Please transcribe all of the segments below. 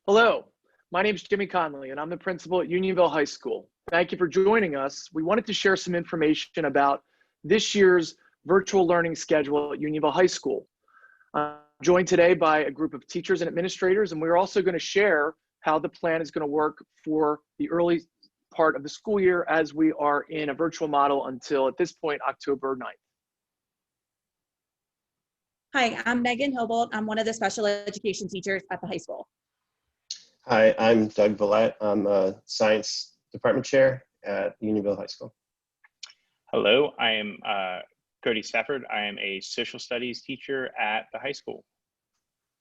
Hello, my name is Jimmy Conley, and I'm the principal at Unionville High School. Thank you for joining us. We wanted to share some information about this year's virtual learning schedule at Unionville High School. I'm joined today by a group of teachers and administrators, and we're also going to share how the plan is going to work for the early part of the school year as we are in a virtual model until, at this point, October 9th. Hi, I'm Megan Hilbolt. I'm one of the special education teachers at the high school. Hi, I'm Doug Villette. I'm a science department chair at Unionville High School. Hello, I am Cody Stafford. I am a social studies teacher at the high school.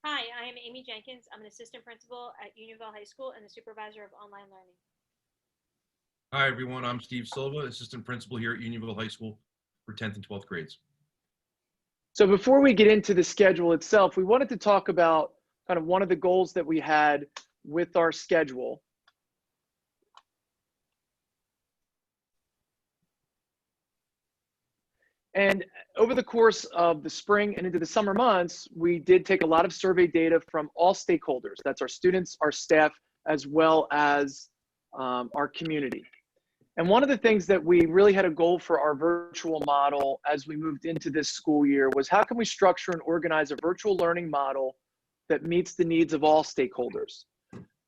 Hi, I am Amy Jenkins. I'm an assistant principal at Unionville High School and the supervisor of online learning. Hi, everyone. I'm Steve Silva, assistant principal here at Unionville High School for 10th and 12th grades. So before we get into the schedule itself, we wanted to talk about kind of one of the goals that we had with our schedule. And over the course of the spring and into the summer months, we did take a lot of survey data from all stakeholders. That's our students, our staff, as well as our community. And one of the things that we really had a goal for our virtual model as we moved into this school year was how can we structure and organize a virtual learning model that meets the needs of all stakeholders.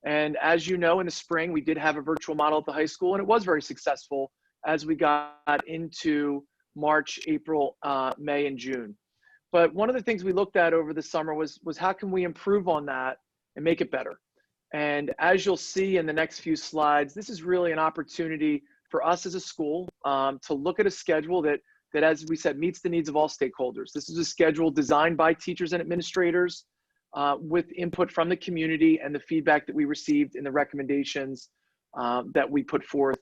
And as you know, in the spring, we did have a virtual model at the high school, and it was very successful as we got into March, April, May, and June. But one of the things we looked at over the summer was how can we improve on that and make it better? And as you'll see in the next few slides, this is really an opportunity for us as a school to look at a schedule that, as we said, meets the needs of all stakeholders. This is a schedule designed by teachers and administrators with input from the community and the feedback that we received in the recommendations that we put forth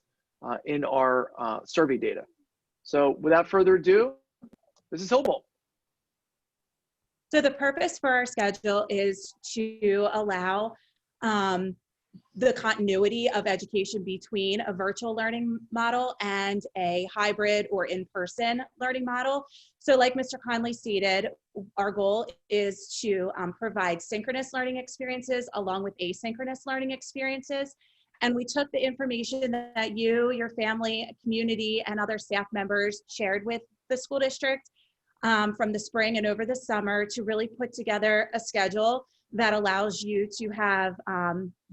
in our survey data. So without further ado, this is Hilbolt. So the purpose for our schedule is to allow the continuity of education between a virtual learning model and a hybrid or in-person learning model. So like Mr. Conley stated, our goal is to provide synchronous learning experiences along with asynchronous learning experiences. And we took the information that you, your family, community, and other staff members shared with the school district from the spring and over the summer to really put together a schedule that allows you to have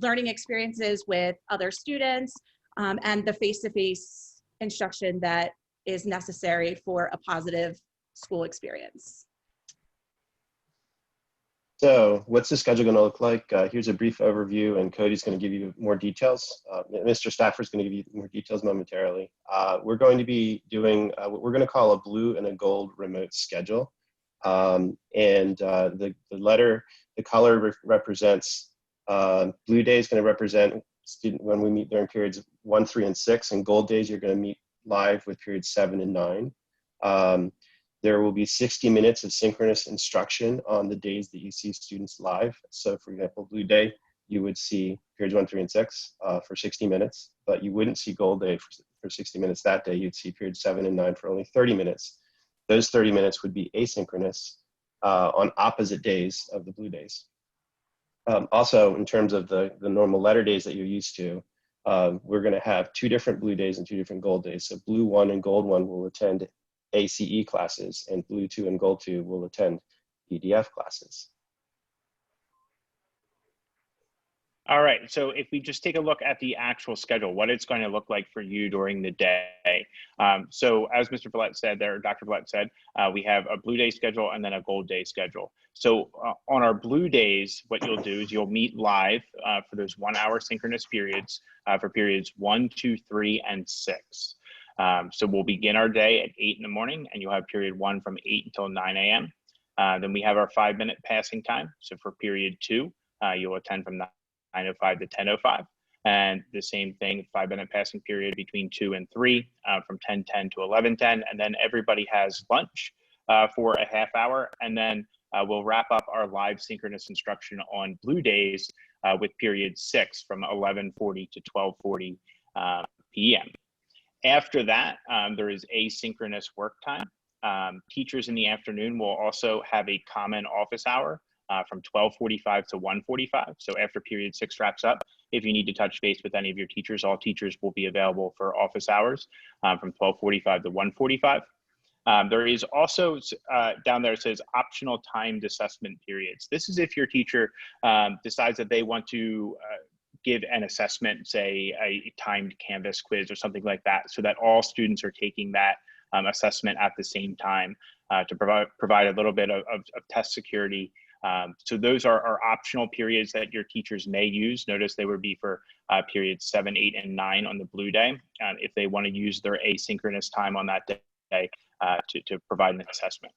learning experiences with other students and the face-to-face instruction that is necessary for a positive school experience. So what's the schedule going to look like? Here's a brief overview, and Cody's going to give you more details. Mr. Stafford's going to give you more details momentarily. We're going to be doing what we're going to call a blue and a gold remote schedule. The color represents, blue day is going to represent student when we meet during periods 1, 3, and 6, and gold days you're going to meet live with periods 7 and 9. There will be 60 minutes of synchronous instruction on the days that you see students live. So for example, blue day, you would see periods 1, 3, and 6 for 60 minutes, but you wouldn't see gold day for 60 minutes that day. You'd see periods 7 and 9 for only 30 minutes. Those 30 minutes would be asynchronous on opposite days of the blue days. Also, in terms of the normal letter days that you're used to, we're going to have 2 different blue days and 2 different gold days. So blue 1 and gold 1 will attend ACE classes, and blue 2 and gold 2 will attend PDF classes. All right, so if we just take a look at the actual schedule, what it's going to look like for you during the day. So as Mr. Villette said there, Dr. Villette said, we have a blue day schedule and then a gold day schedule. So on our blue days, what you'll do is you'll meet live for those 1-hour synchronous periods for periods 1, 2, 3, and 6. So we'll begin our day at 8 in the morning, and you'll have period 1 from 8 until 9 a.m. Then we have our 5-minute passing time. So for period 2, you'll attend from 9:05 to 10:05. And the same thing, 5-minute passing period between 2 and 3 from 10:10 to 11:10. And then everybody has lunch for a half hour. And then we'll wrap up our live synchronous instruction on blue days with period 6 from 11:40 to 12:40 p.m. After that, there is asynchronous work time. Teachers in the afternoon will also have a common office hour from 12:45 to 1:45. So after period 6 wraps up, if you need to touch base with any of your teachers, all teachers will be available for office hours from 12:45 to 1:45. There is also down there, it says optional timed assessment periods. This is if your teacher decides that they want to give an assessment, say a timed Canvas quiz or something like that, so that all students are taking that assessment at the same time to provide a little bit of test security. So those are optional periods that your teachers may use. Notice they would be for periods 7, 8, and 9 on the blue day, if they want to use their asynchronous time on that day to provide an assessment.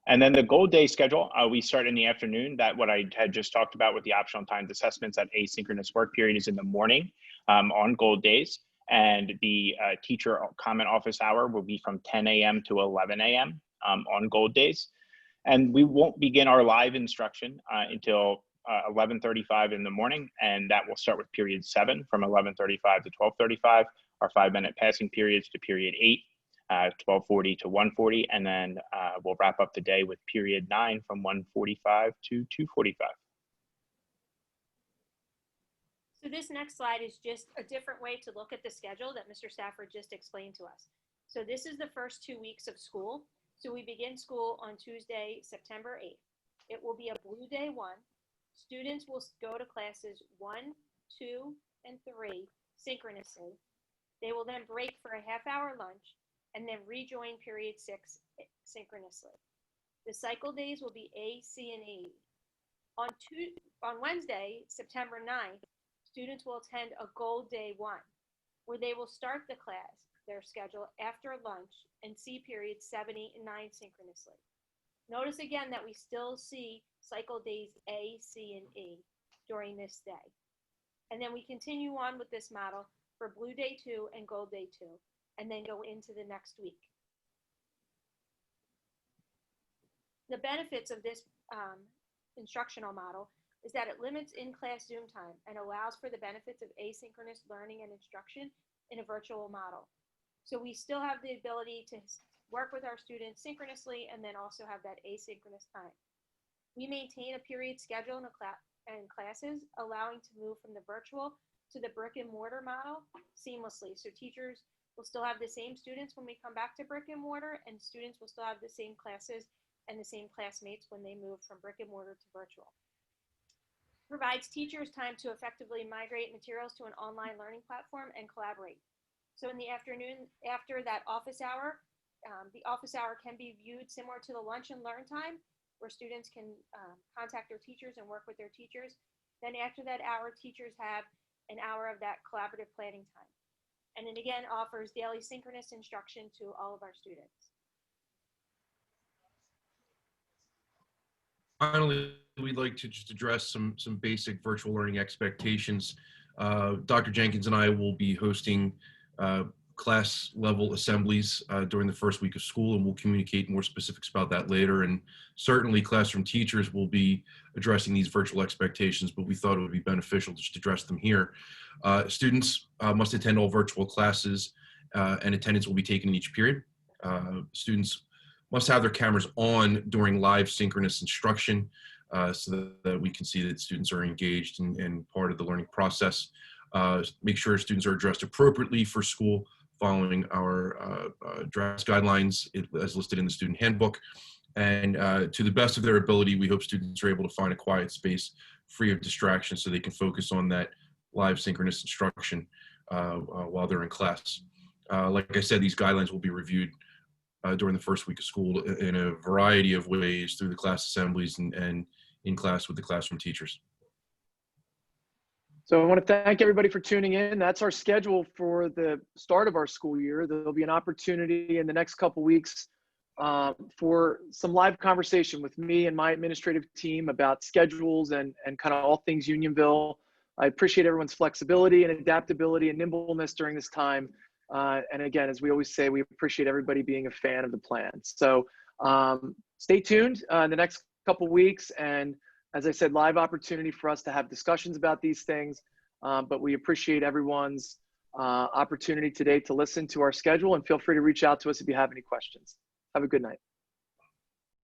And then the gold day schedule, we start in the afternoon. That what I had just talked about with the optional timed assessments, that asynchronous work period is in the morning on gold days. And the teacher comment office hour will be from 10 a.m. to 11 a.m. On gold days. And we won't begin our live instruction until 11:35 in the morning. And that will start with period 7 from 11:35 to 12:35, our 5-minute passing periods to period 8. 12:40 to 1:40, and then we'll wrap up the day with period 9 from 1:45 to 2:45. So this next slide is just a different way to look at the schedule that Mr. Stafford just explained to us. So this is the first 2 weeks of school. So we begin school on Tuesday, September 8th. It will be a blue day 1. Students will go to classes 1, 2, and 3 synchronously. They will then break for a half-hour lunch and then rejoin period 6 synchronously. The cycle days will be A, C, and E. On Wednesday, September 9th, students will attend a gold day 1, where they will start their schedule after lunch and see periods 7, 8, and 9 synchronously. Notice again that we still see cycle days A, C, and E during this day. And then we continue on with this model for blue day 2 and gold day 2. And then go into the next week. The benefits of this instructional model is that it limits in-class Zoom time and allows for the benefits of asynchronous learning and instruction in a virtual model. So we still have the ability to work with our students synchronously and then also have that asynchronous time. We maintain a period schedule in classes, allowing to move from the virtual to the brick and mortar model seamlessly. So teachers will still have the same students when we come back to brick and mortar, and students will still have the same classes and the same classmates when they move from brick and mortar to virtual. Provides teachers time to effectively migrate materials to an online learning platform and collaborate. So in the afternoon, after that office hour, the office hour can be viewed similar to the lunch and learn time, where students can contact their teachers and work with their teachers. Then after that hour, teachers have an hour of that collaborative planning time. And it again offers daily synchronous instruction to all of our students. Finally, we'd like to just address some basic virtual learning expectations. Dr. Jenkins and I will be hosting class level assemblies during the first week of school, and we'll communicate more specifics about that later. And certainly classroom teachers will be addressing these virtual expectations, but we thought it would be beneficial to just address them here. Students must attend all virtual classes, and attendance will be taken in each period. Students must have their cameras on during live synchronous instruction so that we can see that students are engaged and part of the learning process. Make sure students are dressed appropriately for school, following our dress guidelines as listed in the student handbook. And to the best of their ability, we hope students are able to find a quiet space free of distractions so they can focus on that live synchronous instruction while they're in class. Like I said, these guidelines will be reviewed during the first week of school in a variety of ways through the class assemblies and in class with the classroom teachers. So I want to thank everybody for tuning in. That's our schedule for the start of our school year. There'll be an opportunity in the next couple weeks for some live conversation with me and my administrative team about schedules and kind of all things Unionville. I appreciate everyone's flexibility and adaptability and nimbleness during this time. And again, as we always say, we appreciate everybody being a fan of the plan. So stay tuned in the next couple weeks. And as I said, live opportunity for us to have discussions about these things. But we appreciate everyone's opportunity today to listen to our schedule, and feel free to reach out to us if you have any questions. Have a good night.